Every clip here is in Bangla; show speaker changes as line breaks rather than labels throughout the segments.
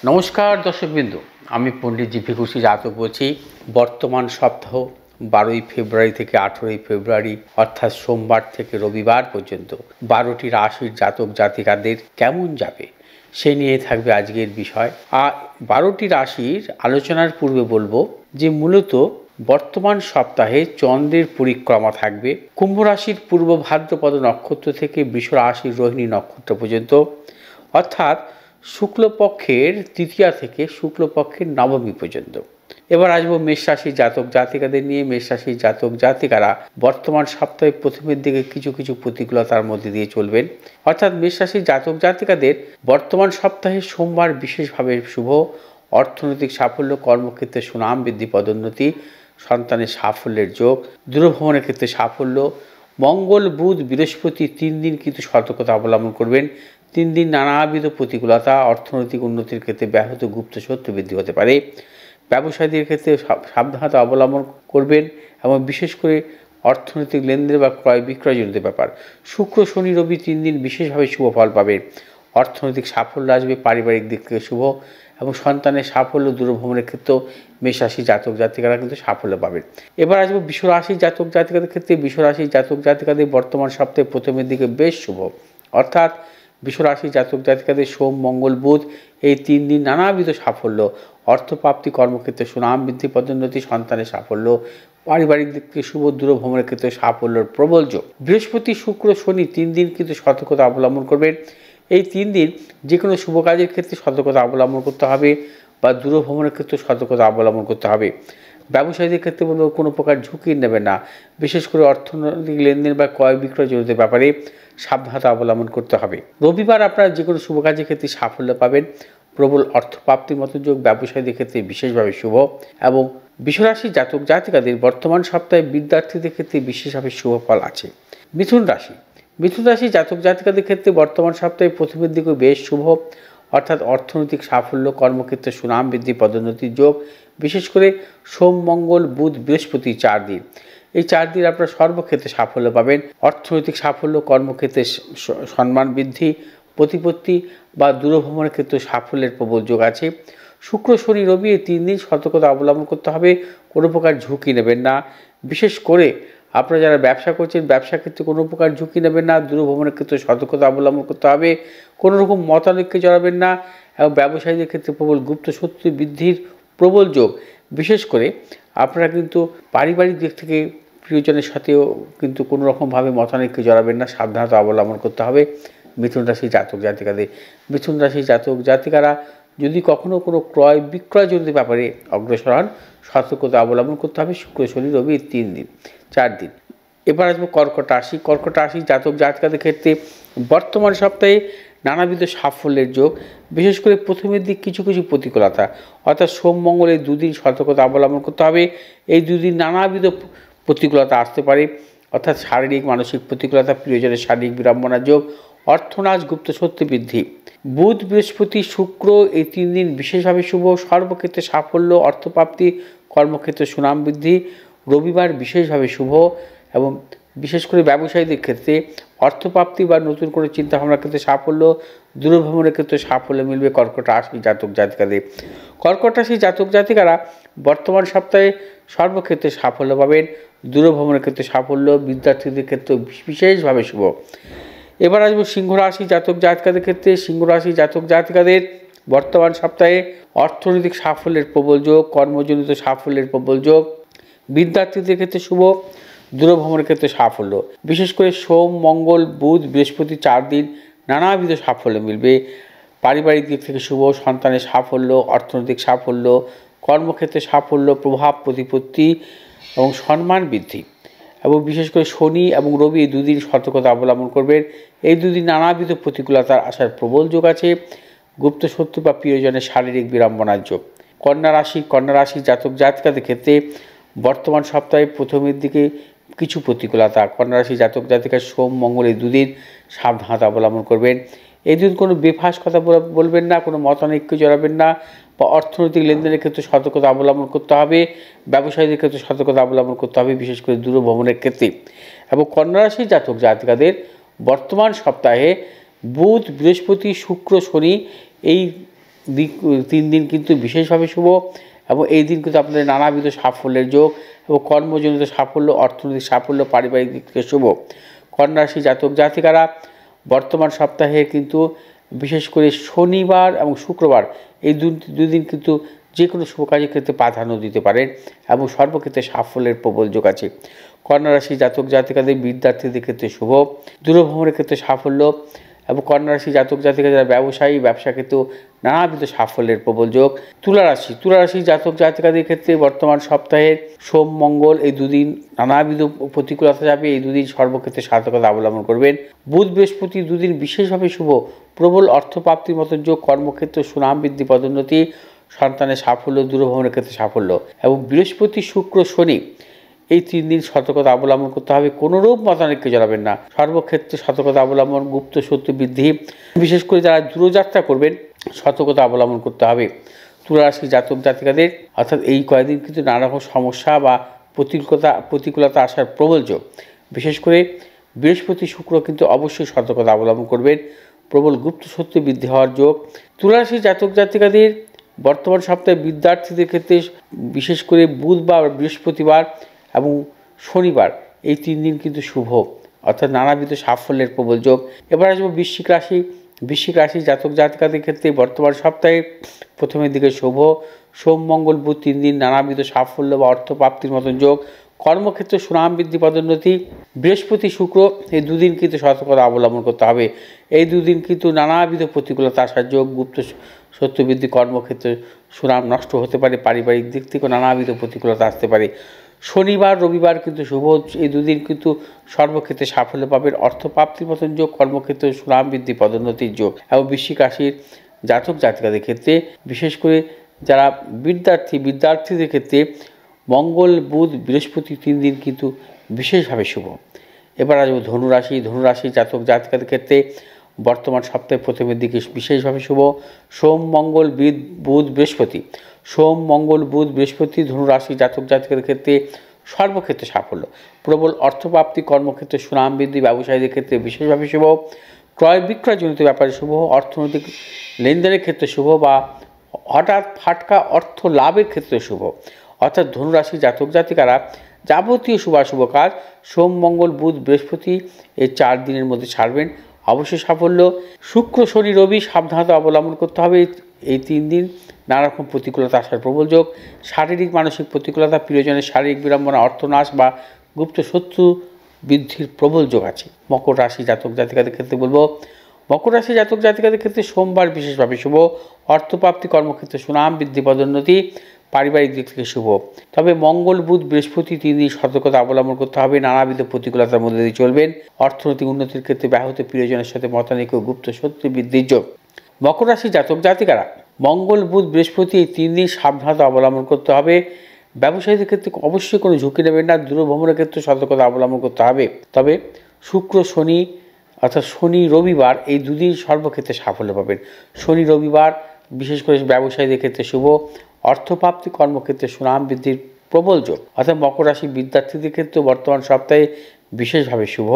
নমস্কার দর্শকবৃন্দ, আমি পণ্ডিত জিপি ঘোষী জাতক বলছি। বর্তমান সপ্তাহ 12ই ফেব্রুয়ারি থেকে 18ই ফেব্রুয়ারি অর্থাৎ সোমবার থেকে রবিবার পর্যন্ত 12টি রাশির জাতক জাতিকাদের কেমন যাবে সে নিয়ে থাকবে আজকের বিষয়। আর 12টি রাশির আলোচনার পূর্বে বলবো যে মূলত বর্তমান সপ্তাহে চন্দ্রের পরিক্রমা থাকবে কুম্ভ রাশির পূর্ব ভাদ্রপদ নক্ষত্র থেকে বৃষ রাশির রোহিণী নক্ষত্র পর্যন্ত, অর্থাৎ শুক্লপক্ষের তৃতীয়া থেকে শুক্লপক্ষের নবমী পর্যন্ত। এবার আসবো মেষ রাশির জাতক জাতিকাদের নিয়ে। মেষ রাশির জাতক জাতিকারা বর্তমান সপ্তাহে প্রথমের দিকে কিছু কিছু প্রতিকূলতার মধ্যে দিয়ে চলবেন, অর্থাৎ মেষ রাশির জাতক জাতিকাদের বর্তমান সপ্তাহে সোমবার বিশেষভাবে শুভ। অর্থনৈতিক সাফল্য, কর্মক্ষেত্রে সুনাম বৃদ্ধি, পদোন্নতি, সন্তানের সাফল্যের যোগ, দূরভ্রমণের ক্ষেত্রে সাফল্য। মঙ্গল বুধ বৃহস্পতি 3 দিন কিন্তু সতর্কতা অবলম্বন করবেন। 3 দিন নানাবিধ প্রতিকূলতা, অর্থনৈতিক উন্নতির ক্ষেত্রে ব্যাহত গুপ্ত শত্রু বৃদ্ধি হতে পারে। ব্যবসায়ীদের ক্ষেত্রে সাবধানতা অবলম্বন করবেন এবং বিশেষ করে অর্থনৈতিক লেনদেন বা ক্রয় বিক্রয়জনিত ব্যাপার। শুক্র শনি রবি 3 দিন বিশেষভাবে শুভ ফল পাবেন। অর্থনৈতিক সাফল্য আসবে, পারিবারিক দিক থেকে শুভ এবং সন্তানের সাফল্য, দূরভ্রমণের ক্ষেত্রেও মেষ রাশি জাতক জাতিকারা কিন্তু সাফল্য পাবেন। এবার আসবো বৃষ রাশির জাতক জাতিকাদের ক্ষেত্রে। বৃষ রাশির জাতক জাতিকাদের বর্তমান সপ্তাহে প্রথমের দিকে বেশ শুভ, অর্থাৎ বৃষ রাশির জাতক জাতিকাদের সোম মঙ্গল বুধ এই 3 দিন নানাবিধ সাফল্য, অর্থপ্রাপ্তি, কর্মক্ষেত্রে সুনাম বৃদ্ধি, পদোন্নতি, সন্তানের সাফল্য, পারিবারিক দিক থেকে শুভ, দূরভ্রমণের ক্ষেত্রে সাফল্যের প্রবল যোগ। বৃহস্পতি শুক্র শনি 3 দিন কিন্তু সতর্কতা অবলম্বন করবেন। এই 3 দিন যে কোনো শুভ কাজের ক্ষেত্রে সতর্কতা অবলম্বন করতে হবে বা দূরভ্রমণের ক্ষেত্রে সতর্কতা অবলম্বন করতে হবে। ব্যবসায়ীদের ক্ষেত্রে বলবো কোনো প্রকার ঝুঁকি নেবে না, বিশেষ করে অর্থনৈতিক লেনদেন বা ক্রয় বিক্রয় জড়িত ব্যাপারে সাবধানতা অবলম্বন করতে হবে। রবিবার আপনারা যে কোনো শুভ কাজের ক্ষেত্রে সাফল্য পাবেন, প্রবল অর্থপ্রাপ্তির মতো যোগ, ব্যবসায়ীদের ক্ষেত্রে বিশেষভাবে শুভ। এবং বৃষ রাশির জাতক জাতিকাদের বর্তমান সপ্তাহে বিদ্যার্থীদের ক্ষেত্রে বিশেষভাবে শুভ ফল আছে। মিথুন রাশি জাতক জাতিকাদের ক্ষেত্রে বর্তমান সপ্তাহে প্রথমের দিকে বেশ শুভ, অর্থাৎ অর্থনৈতিক সাফল্য, কর্মক্ষেত্রে সুনাম বৃদ্ধি, পদোন্নতির যোগ, বিশেষ করে সোম মঙ্গল বুধ বৃহস্পতি 4 দিন। এই 4 দিন আপনারা সর্বক্ষেত্রে সাফল্য পাবেন। অর্থনৈতিক সাফল্য, কর্মক্ষেত্রে সম্মান বৃদ্ধি, প্রতিপত্তি বা দূরভ্রমণের ক্ষেত্রে সাফল্যের প্রবল যোগ আছে। শুক্র শনি রবি এই 3 দিন সতর্কতা অবলম্বন করতে হবে, কোনো প্রকার ঝুঁকি নেবেন না। বিশেষ করে আপনারা যারা ব্যবসা করছেন ব্যবসা ক্ষেত্রে কোনো প্রকার ঝুঁকি নেবেন না, দূরভ্রমণের ক্ষেত্রে সতর্কতা অবলম্বন করতে হবে, কোনো রকম মতানৈক্যে জড়াবেন না। এবং ব্যবসায়ীদের ক্ষেত্রে প্রবল গুপ্ত শত্রু বৃদ্ধির প্রবল যোগ। বিশেষ করে আপনারা কিন্তু পারিবারিক দিক থেকে প্রিয়জনের সাথেও কিন্তু কোনো রকমভাবে মতানৈক্যে জড়াবেন না, সাবধানতা অবলম্বন করতে হবে মিথুন রাশির জাতক জাতিকাদের। মিথুন রাশির জাতক জাতিকারা যদি কখনও কোনো ক্রয় বিক্রয় জনিত ব্যাপারে অগ্রসর হন, সতর্কতা অবলম্বন করতে হবে। শুক্র শনি রবি 3 দিন 4 দিন। এবার আসবো কর্কট রাশি জাতক জাতিকাদের ক্ষেত্রে বর্তমান সপ্তাহে নানাবিধ সাফল্যের যোগ, বিশেষ করে প্রথমের দিক কিছু কিছু প্রতিকূলতা, অর্থাৎ সোম মঙ্গল এই 2 দিন সতর্কতা অবলম্বন করতে হবে। এই 2 দিন নানাবিধ প্রতিকূলতা আসতে পারে, অর্থাৎ শারীরিক মানসিক প্রতিকূলতা, প্রিয়জনের শারীরিক বিড়ম্বনার যোগ, অর্থনাশ, গুপ্ত শত্রু বৃদ্ধি। বুধ বৃহস্পতি শুক্র এই 3 দিন বিশেষভাবে শুভ, সর্বক্ষেত্রে সাফল্য, অর্থপ্রাপ্তি, কর্মক্ষেত্রে সুনাম বৃদ্ধি। রবিবার বিশেষভাবে শুভ এবং বিশেষ করে ব্যবসায়ীদের ক্ষেত্রে অর্থপ্রাপ্তি বা নতুন করে চিন্তাভাবনার ক্ষেত্রে সাফল্য, দূরভ্রমণের ক্ষেত্রে সাফল্য মিলবে কর্কট রাশি জাতক জাতিকাদের। কর্কট রাশি জাতক জাতিকারা বর্তমান সপ্তাহে সর্বক্ষেত্রে সাফল্য পাবেন, দূরভ্রমণের ক্ষেত্রে সাফল্য, বিদ্যার্থীদের ক্ষেত্রে বিশেষভাবে শুভ। এবার আসবো সিংহ রাশি জাতক জাতিকাদের ক্ষেত্রে। সিংহ রাশি জাতক জাতিকাদের বর্তমান সপ্তাহে অর্থনৈতিক সাফল্যের প্রবল যোগ, কর্মজনিত সাফল্যের প্রবল যোগ, বিদ্যার্থীদের ক্ষেত্রে শুভ, দূরভ্রমণের ক্ষেত্রে সাফল্য। বিশেষ করে সোম মঙ্গল বুধ বৃহস্পতি 4 দিন নানাবিধ সাফল্য মিলবে। পারিবারিক দিক থেকে শুভ, সন্তানের সাফল্য, অর্থনৈতিক সাফল্য, কর্মক্ষেত্রে সাফল্য, প্রভাব প্রতিপত্তি এবং সম্মান বৃদ্ধি। এবং বিশেষ করে শনি এবং রবি এই 2 দিন সতর্কতা অবলম্বন করবেন। এই 2 দিন নানাবিধ প্রতিকূলতার আসার প্রবল যোগ আছে, গুপ্ত শত্রু বা প্রিয়জনের শারীরিক বিড়ম্বনার যোগ। কন্যা রাশি জাতক জাতিকাদের ক্ষেত্রে বর্তমান সপ্তাহে প্রথমের দিকে কিছু প্রতিকূলতা। কন্যা রাশি জাতক জাতিকা সোম মঙ্গল এই 2 দিন সাবধানতা অবলম্বন করবেন। এই দিন কোনো বেফাঁস কথা বলবেন না, কোনো মতানৈক্য জড়াবেন না বা অর্থনৈতিক লেনদেনের ক্ষেত্রে সতর্কতা অবলম্বন করতে হবে। ব্যবসায়ীদের ক্ষেত্রে সতর্কতা অবলম্বন করতে হবে, বিশেষ করে দূরভ্রমণের ক্ষেত্রে। এবং কন্যা রাশির জাতক জাতিকাদের বর্তমান সপ্তাহে বুধ বৃহস্পতি শুক্র শনি এই দিক 3 দিন কিন্তু বিশেষভাবে শুভ এবং এই দিন কিন্তু আপনাদের নানাবিধ সাফল্যের যোগ এবং কর্মজনিত সাফল্য, অর্থনৈতিক সাফল্য, পারিবারিক দিক থেকে শুভ। কন্যা রাশি জাতক জাতিকারা বর্তমান সপ্তাহে কিন্তু বিশেষ করে শনিবার এবং শুক্রবার এই দুদিন কিন্তু যে কোনো শুভ কাজের ক্ষেত্রে প্রাধান্য দিতে পারেন এবং সর্বক্ষেত্রে সাফল্যের প্রবল যোগ আছে। কন্যা রাশি জাতক জাতিকাদের বিদ্যার্থীদের ক্ষেত্রে শুভ, দূরভ্রমণের ক্ষেত্রে সাফল্য এবং কন্যা রাশি জাতক জাতিকা যারা ব্যবসায়ী, ব্যবসা ক্ষেত্রেও নানাবিধ সাফল্যের প্রবল যোগ। তুলা রাশি জাতক জাতিকাদের ক্ষেত্রে বর্তমান সপ্তাহের সোম মঙ্গল এই দুদিন নানাবিধ প্রতিকূলতা যাবে, এই দুদিন সর্বক্ষেত্রে সার্থকতা অবলম্বন করবেন। বুধ বৃহস্পতি দুদিন বিশেষভাবে শুভ, প্রবল অর্থপ্রাপ্তির মতো যোগ, কর্মক্ষেত্রে সুনাম বৃদ্ধি, পদোন্নতি, সন্তানের সাফল্য, দূরভ্রমণের ক্ষেত্রে সাফল্য এবং বৃহস্পতি শুক্র শনি এই 3 দিন সতর্কতা অবলম্বন করতে হবে। কোনোরূপ মতানৈক্যে জড়াবেন না, সর্বক্ষেত্রে সতর্কতা অবলম্বন, গুপ্ত শত্রু বৃদ্ধি, বিশেষ করে যারা দূরযাত্রা করবেন সতর্কতা অবলম্বন করতে হবে। তুলা রাশি জাতক জাতিকাদের অর্থাৎ এই কয়েকদিন কিন্তু নানা রকম সমস্যা বা প্রতিকূলতা আসার প্রবল যোগ। বিশেষ করে বৃহস্পতি শুক্র কিন্তু অবশ্যই সতর্কতা অবলম্বন করবেন, প্রবল গুপ্ত শত্রু বৃদ্ধি হওয়ার যোগ। তুলা রাশি জাতক জাতিকাদের বর্তমান সপ্তাহে বিদ্যার্থীদের ক্ষেত্রে বিশেষ করে বুধবার, বৃহস্পতিবার এবং শনিবার এই 3 দিন কিন্তু শুভ, অর্থাৎ নানাবিধ সাফল্যের প্রবল যোগ। এবার আসবো বৃশ্চিক রাশি জাতক জাতিকাদের ক্ষেত্রে বর্তমান সপ্তাহে প্রথমের দিকে শুভ, সোম মঙ্গল বুধ 3 দিন নানাবিধ সাফল্য বা অর্থপ্রাপ্তির মতন যোগ, কর্মক্ষেত্রে সুনাম বৃদ্ধি, পদোন্নতি। বৃহস্পতি শুক্র এই দুদিন কিন্তু সতর্কতা অবলম্বন করতে হবে, এই দুদিন কিন্তু নানাবিধ প্রতিকূলতা আসার যোগ, গুপ্ত শত্রু বৃদ্ধি, কর্মক্ষেত্রে সুনাম নষ্ট হতে পারে, পারিবারিক দিক থেকেও নানাবিধ প্রতিকূলতা আসতে পারে। শনিবার রবিবার কিন্তু শুভ, এই দুদিন কিন্তু সর্বক্ষেত্রে সাফল্য পাবেন, অর্থপ্রাপ্তির মতন যোগ, কর্মক্ষেত্রে সুনাম বৃদ্ধি, পদোন্নতির যোগ এবং বৃশ্চিক রাশির জাতক জাতিকাদের ক্ষেত্রে বিশেষ করে যারা বিদ্যার্থীদের ক্ষেত্রে মঙ্গল বুধ বৃহস্পতি 3 দিন কিন্তু বিশেষভাবে শুভ। এবার আসবো ধনুরাশি জাতক জাতিকাদের ক্ষেত্রে বর্তমান সপ্তাহে প্রথমের দিকে বিশেষভাবে শুভ, সোম মঙ্গল বুধ বৃহস্পতি। সোম মঙ্গল বুধ বৃহস্পতি ধনুরাশি জাতক জাতিকাদের ক্ষেত্রে সর্বক্ষেত্রে সাফল্য, প্রবল অর্থপ্রাপ্তি, কর্মক্ষেত্রে সুনাম বৃদ্ধি, ব্যবসায়ীদের ক্ষেত্রে বিশেষভাবে শুভ, ক্রয় বিক্রয়জনিত ব্যাপারে শুভ, অর্থনৈতিক লেনদেনের ক্ষেত্রে শুভ বা হঠাৎ ফাটকা অর্থ লাভের ক্ষেত্রে শুভ। অর্থাৎ ধনুরাশি জাতক জাতিকারা যাবতীয় শুভাশুভ কাজ সোম মঙ্গল বুধ বৃহস্পতি এই 4 দিনের মধ্যে ছাড়বেন, অবশ্যই সাফল্য। শুক্র শনি রবি সাবধানতা অবলম্বন করতে হবে, এই 3 দিন নানা রকম প্রতিকূলতা আসার প্রবল যোগ, শারীরিক মানসিক প্রতিকূলতা, প্রিয়জনের শারীরিক বিড়ম্বনা, অর্থনাশ বা গুপ্ত শত্রু বৃদ্ধির প্রবল যোগ আছে। মকর রাশি জাতক জাতিকাদের ক্ষেত্রে বলবো, মকর রাশি জাতক জাতিকাদের ক্ষেত্রে সোমবার বিশেষভাবে শুভ, অর্থপ্রাপ্তি, কর্মক্ষেত্রে সুনাম বৃদ্ধি, পদোন্নতি, পারিবারিক দিক থেকে শুভ। তবে মঙ্গল বুধ বৃহস্পতি 3 দিন সতর্কতা অবলম্বন করতে হবে, নানাবিধ প্রতিকূলতার মধ্যে দিয়ে চলবেন, অর্থনৈতিক উন্নতির ক্ষেত্রে ব্যাহত, প্রিয়জনের সাথে মতানৈক্য, গুপ্ত শত্রু বৃদ্ধির যোগ। মকর রাশি জাতক জাতিকারা মঙ্গল বুধ বৃহস্পতি এই 3 দিন সাবধানতা অবলম্বন করতে হবে, ব্যবসায়ীদের ক্ষেত্রে অবশ্যই কোনো ঝুঁকি নেবেন না, দূরভ্রমণের ক্ষেত্রে সতর্কতা অবলম্বন করতে হবে। তবে শুক্র শনি অর্থাৎ শনি রবিবার এই 2 দিন সর্বক্ষেত্রে সাফল্য পাবেন। শনি রবিবার বিশেষ করে ব্যবসায়ীদের ক্ষেত্রে শুভ, অর্থপ্রাপ্তি, কর্মক্ষেত্রে সুনাম বৃদ্ধির প্রবল যোগ। অর্থাৎ মকর রাশি বিদ্যার্থীদের ক্ষেত্রে বর্তমান সপ্তাহে বিশেষভাবে শুভ,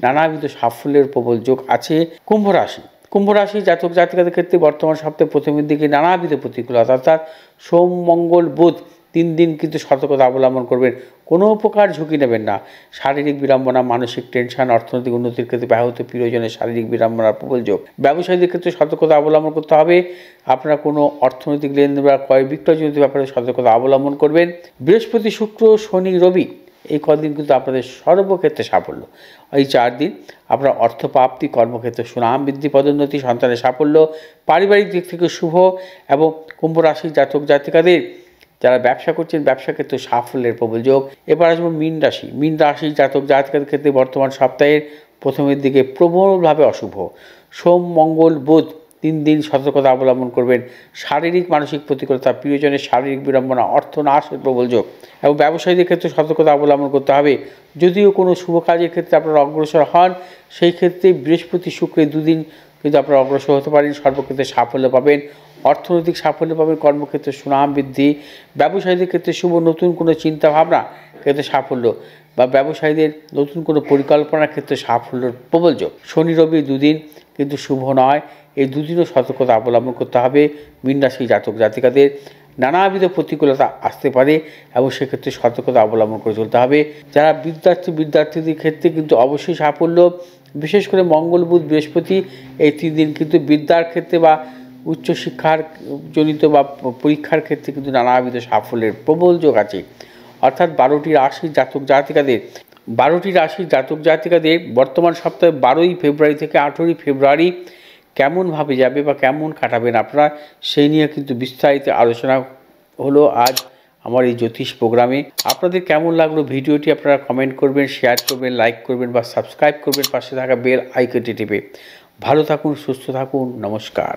নানাবিধ সাফল্যের প্রবল যোগ আছে। কুম্ভ রাশি জাতক জাতিকাদের ক্ষেত্রে বর্তমান সপ্তাহে প্রথমের দিকে নানাবিধ প্রতিকূলতা অর্থাৎ সোম মঙ্গল বুধ 3 দিন কিন্তু সতর্কতা অবলম্বন করবেন, কোনো প্রকার ঝুঁকি নেবেন না, শারীরিক বিড়ম্বনা, মানসিক টেনশন, অর্থনৈতিক উন্নতির ক্ষেত্রে ব্যাহত, প্রিয়জনের শারীরিক বিড়ম্বনার প্রবল যোগ। ব্যবসায়ীদের ক্ষেত্রে সতর্কতা অবলম্বন করতে হবে, আপনারা কোনো অর্থনৈতিক লেনদেন বা ক্রয় বিক্রয়জনিত ব্যাপারে সতর্কতা অবলম্বন করবেন। বৃহস্পতি শুক্র শনি রবি এই কদিন কিন্তু আপনাদের সর্বক্ষেত্রে সাফল্য, এই 4 দিন আপনার অর্থপ্রাপ্তি, কর্মক্ষেত্রে সুনাম বৃদ্ধি, পদোন্নতি, সন্তানের সাফল্য, পারিবারিক দিক থেকে শুভ এবং কুম্ভ রাশি জাতক জাতিকাদের যারা ব্যবসা করছেন ব্যবসা ক্ষেত্রে সাফল্যের প্রবল যোগ। এবার আসবো মীন রাশি জাতক জাতিকাদের ক্ষেত্রে বর্তমান সপ্তাহের প্রথমের দিকে প্রবলভাবে অশুভ, সোম মঙ্গল বুধ 3 দিন সতর্কতা অবলম্বন করবেন, শারীরিক মানসিক প্রতিকূলতা, প্রিয়জনের শারীরিক বিড়ম্বনা, অর্থনাশের প্রবল যোগ এবং ব্যবসায়ীদের ক্ষেত্রে সতর্কতা অবলম্বন করতে হবে। যদিও কোনো শুভ কাজের ক্ষেত্রে আপনারা অগ্রসর হন, সেই ক্ষেত্রে বৃহস্পতি শুক্র 2 দিন কিন্তু আপনারা অগ্রসর হতে পারেন, সর্বক্ষেত্রে সাফল্য পাবেন, অর্থনৈতিক সাফল্য পাবেন, কর্মক্ষেত্রে সুনাম বৃদ্ধি, ব্যবসায়ীদের ক্ষেত্রে শুভ, নতুন কোনো চিন্তাভাবনা ক্ষেত্রে সাফল্য, বা ব্যবসায়ীদের নতুন কোনো পরিকল্পনার ক্ষেত্রে সাফল্যের প্রবল যোগ। শনি রবি দুদিন কিন্তু শুভ নয়, এই দুদিনও সতর্কতা অবলম্বন করতে হবে। মীন রাশি জাতক জাতিকাদের নানাবিধ প্রতিকূলতা আসতে পারে এবং সেক্ষেত্রে সতর্কতা অবলম্বন করে চলতে হবে। যারা বিদ্যার্থীদের ক্ষেত্রে কিন্তু অবশ্যই সাফল্য, বিশেষ করে মঙ্গল বুধ বৃহস্পতি এই 3 দিন কিন্তু বিদ্যার ক্ষেত্রে বা উচ্চশিক্ষার জনিত বা পরীক্ষার ক্ষেত্রে কিন্তু নানাবিধ সাফল্যের প্রবল যোগ আছে। অর্থাৎ 12টি রাশির জাতক জাতিকাদের বর্তমান সপ্তাহে 12ই ফেব্রুয়ারি থেকে 18ই ফেব্রুয়ারি কেমনভাবে যাবে বা কেমন কাটাবেন আপনারা, সেই নিয়ে কিন্তু বিস্তারিত আলোচনা হলো আজ আমার এই জ্যোতিষ প্রোগ্রামে। আপনাদের কেমন লাগলো ভিডিওটি আপনারা কমেন্ট করবেন, শেয়ার করবেন, লাইক করবেন বা সাবস্ক্রাইব করবেন পাশে থাকা বেল আইকনটি টিপে। ভালো থাকুন, সুস্থ থাকুন, নমস্কার।